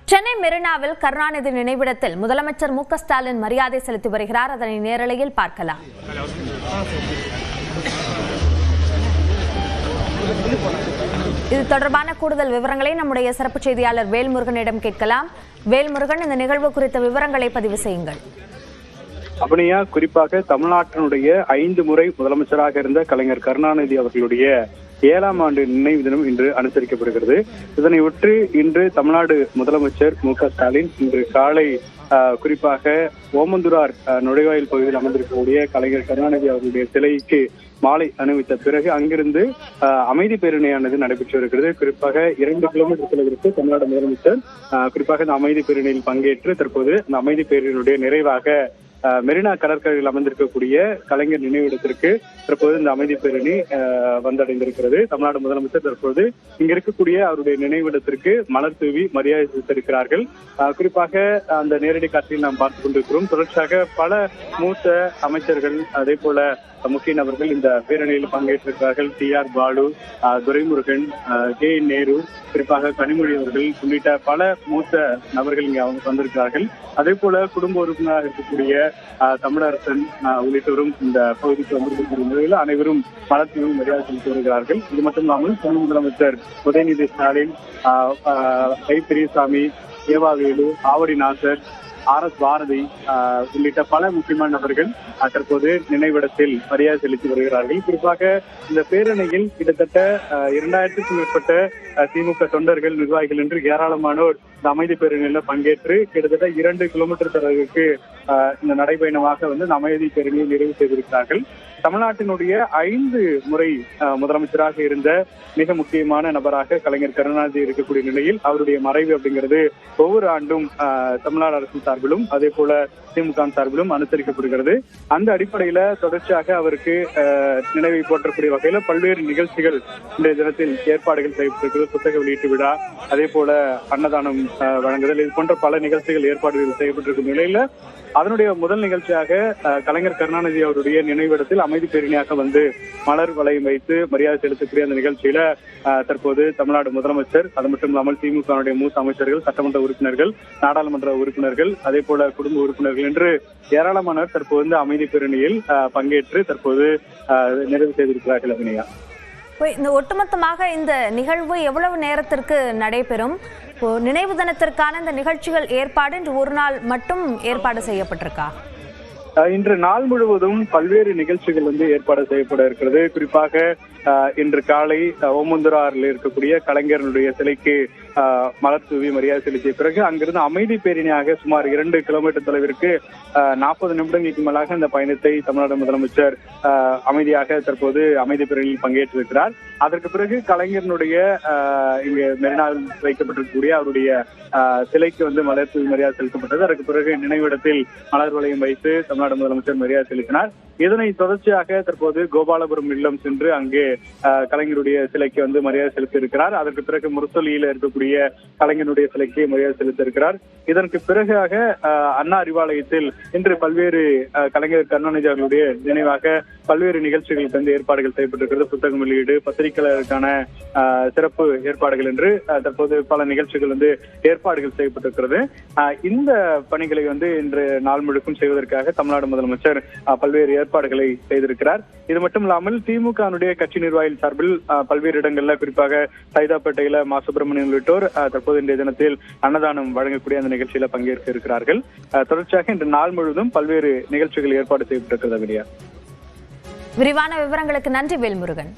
சென்னை மெரினாவில் கருணாநிதி நினைவிடத்தில் முதலமைச்சர் மு க ஸ்டாலின் மரியாதை செலுத்தி வருகிறார். அதனை நேரலையில் பார்க்கலாம். இது தொடர்பான கூடுதல் விவரங்களை நம்முடைய சிறப்பு செய்தியாளர் வேல்முருகனிடம் கேட்கலாம். வேல்முருகன், இந்த நிகழ்வு குறித்த விவரங்களை பதிவு செய்யுங்கள். அபிநயா, குறிப்பாக தமிழ்நாட்டினுடைய 5 முறை முதலமைச்சராக இருந்த கலைஞர் கருணாநிதி அவர்களுடைய 7ஆம் ஆண்டு நினைவு தினம் இன்று அனுசரிக்கப்படுகிறது. இதனை ஒட்டி இன்று தமிழ்நாடு முதலமைச்சர் மு க ஸ்டாலின் இன்று காலை குறிப்பாக ஓமந்தூரார் நுழைவாயில் பகுதியில் அமர்ந்திருக்கக்கூடிய கலைஞர் கருணாநிதி அவர்களுடைய சிலைக்கு மாலை அணிவித்த பிறகு அங்கிருந்து அமைதி பேரணியானது நடைபெற்று வருகிறது. குறிப்பாக 2 கிலோமீட்டர் தொலைவிற்கு தமிழ்நாடு முதலமைச்சர் குறிப்பாக இந்த அமைதி பேரணியில் பங்கேற்று தற்போது இந்த அமைதி பேரணியுடைய நிறைவாக மெரினா கடற்கரையில் அமர்ந்திருக்கக்கூடிய கலைஞர் நினைவிடத்திற்கு தற்போது இந்த அமைதி பேரணி வந்தடைந்திருக்கிறது. தமிழ்நாடு முதலமைச்சர் தற்போது இங்க இருக்கக்கூடிய அவருடைய நினைவிடத்திற்கு மலர் தூவி மரியாதை செலுத்தியிருக்கிறார்கள். குறிப்பாக அந்த நேரடி காட்சியில் நாம் பார்த்துக் கொண்டிருக்கிறோம். தொடர்ச்சியாக பல மூத்த அமைச்சர்கள், அதே போல முக்கிய நபர்கள் இந்த பேரணியில் பங்கேற்றிருக்கிறார்கள். TR பாலு, துரைமுருகன், KN நேரு, குறிப்பாக கனிமொழி அவர்கள் உள்ளிட்ட பல மூத்த நபர்கள் இங்கே வந்திருக்கிறார்கள். அதே போல குடும்ப உறுப்பினராக இருக்கக்கூடிய தமிழரசன் உள்ளிட்டவரும் இந்த பகுதிக்கு வந்திருக்கக்கூடிய நிலையில் அனைவரும் மலர்த்தூவி மரியாதை செலுத்தி வருகிறார்கள். இது மட்டும் இல்லாமல் துணை முதலமைச்சர் உதயநிதி ஸ்டாலின், பெரியசாமி, ஏவாவேலு, ஆவடி நாசர், RS பாரதி உள்ளிட்ட பல முக்கியமான நபர்கள் தற்போது நினைவிடத்தில் மரியாதை செலுத்தி வருகிறார்கள். குறிப்பாக இந்த பேரணியில் கிட்டத்தட்ட 2000க்கும் மேற்பட்ட திமுக தொண்டர்கள், நிர்வாகிகள் என்று ஏராளமானோர் இந்த அமைதி பேரணியில் பங்கேற்று கிட்டத்தட்ட 2 கிலோமீட்டர் தொலைவிற்கு இந்த நடைபயணமாக இந்த அமைதி பேரணியை நிறைவு செய்திருக்கிறார்கள். தமிழ்நாட்டினுடைய 5 முறை முதலமைச்சராக இருந்த மிக முக்கியமான நபராக கலைஞர் கருணாநிதி இருக்கக்கூடிய நிலையில் அவருடைய மறைவு அப்படிங்கிறது ஒவ்வொரு ஆண்டும் தமிழ்நாடு அரசு சார்பிலும் அதே போல திமுக சார்பிலும் அனுசரிக்கப்படுகிறது. அந்த அடிப்படையில தொடர்ச்சியாக அவருக்கு நினைவை போற்றக்கூடிய வகையில பல்வேறு நிகழ்ச்சிகள் இன்றைய தினத்தில் ஏற்பாடுகள் செய்யப்பட்டிருக்கிறது. புத்தக வெளியீட்டு விழா, அதே போல அன்னதானம் வழங்குதல், இது போன்ற பல நிகழ்ச்சிகள் ஏற்பாடுகள் செய்யப்பட்டிருக்கும் நிலையில அதனுடைய முதல் நிகழ்ச்சியாக கலைஞர் கருணாநிதி அவருடைய நினைவிடத்தில் அமைதி பேரணியாக வந்து மலர் வளையம் வைத்து மரியாதை செலுத்தக்கூடிய அந்த நிகழ்ச்சியில தற்போது தமிழ்நாடு முதலமைச்சர், அது மட்டும் இல்லாமல் திமுக மூத்த அமைச்சர்கள், சட்டமன்ற உறுப்பினர்கள், நாடாளுமன்ற உறுப்பினர்கள், அதே போல குடும்ப உறுப்பினர்கள் என்று ஏராளமானவர் தற்போது அமைதி பேரணியில் பங்கேற்று தற்போது நிறைவு செய்திருக்கிறார்கள். அபிநயா, இந்த ஒட்டுமொத்தமாக இந்த நிகழ்வு எவ்வளவு நேரத்திற்கு நடைபெறும்? நினைவு தினத்திற்கான இந்த நிகழ்ச்சிகள் ஏற்பாடு இன்று ஒரு நாள் மட்டும் ஏற்பாடு செய்யப்பட்டிருக்கா? இன்று நாள் முழுவதும் பல்வேறு நிகழ்ச்சிகள் ஏற்பாடு செய்யப்பட இருக்கிறது. குறிப்பாக இன்று காலை ஓமந்தூராரில் இருக்கக்கூடிய கலைஞர்களுடைய சிலைக்கு மலர் தூவி மரியாதை செலுத்திய பிறகு அங்கிருந்து அமைதி பேரணியாக சுமார் 2 கிலோமீட்டர் தொலைவிற்கு 40 நிமிடங்களுக்கு மேலாக இந்த பயணத்தை தமிழ்நாடு முதலமைச்சர் அமைதியாக தற்போது அமைதி பேரணியில் பங்கேற்றிருக்கிறார். அதற்கு பிறகு கலைஞர்களுடைய இங்கு மெரினாவில் வைக்கப்பட்டிருக்கக்கூடிய அவருடைய சிலைக்கு மலர் தூவி மரியாதை செலுத்தப்பட்டது. அதற்கு பிறகு நினைவிடத்தில் மலர் வளையம் வைத்து தமிழ்நாடு முதலமைச்சர் மரியாதை செலுத்தினார். இதனை தொடர்ச்சியாக தற்போது கோபாலபுரம் இல்லம் சென்று அங்கே கலைஞருடைய சிலைக்கு மரியாதை செலுத்தி இருக்கிறார். அதற்கு பிறகு முரசொலியில் இருக்கக்கூடிய கலைஞருடைய சிலைக்கு மரியாதை செலுத்தி இருக்கிறார். இதற்கு பிறகாக அண்ணா அறிவாலயத்தில் இன்று பல்வேறு கலைஞர் கருணாநிதி அவர்களுடைய நினைவாக பல்வேறு நிகழ்ச்சிகளுக்கு ஏற்பாடுகள் செய்யப்பட்டிருக்கிறது. புத்தகம் வெளியீடு, பத்திரிகையாளருக்கான சிறப்பு ஏற்பாடுகள் என்று தற்போது பல நிகழ்ச்சிகள் ஏற்பாடுகள் செய்யப்பட்டிருக்கிறது. இந்த பணிகளை இன்று நாள் முழுக்கும் செய்வதற்காக தமிழ்நாடு முதலமைச்சர் பல்வேறு ஏற்பாடுகளை செய்திருக்கிறார். இது மட்டும் இல்லாமல் திமுக கட்சி நிர்வாகிகள் சார்பில் பல்வேறு இடங்கள்ல, குறிப்பாக சைதாப்பேட்டையில மா சுப்பிரமணியன் உள்ளிட்டோர் தற்போது இன்றைய தினத்தில் அன்னதானம் வழங்கக்கூடிய அந்த நிகழ்ச்சியில பங்கேற்க இருக்கிறார்கள். தொடர்ச்சியாக இன்று நாள் முழுவதும் பல்வேறு நிகழ்ச்சிகள் ஏற்பாடு செய்யப்பட்டிருக்கிறது. விரிவான விவரங்களுக்கு நன்றி வேல்முருகன்.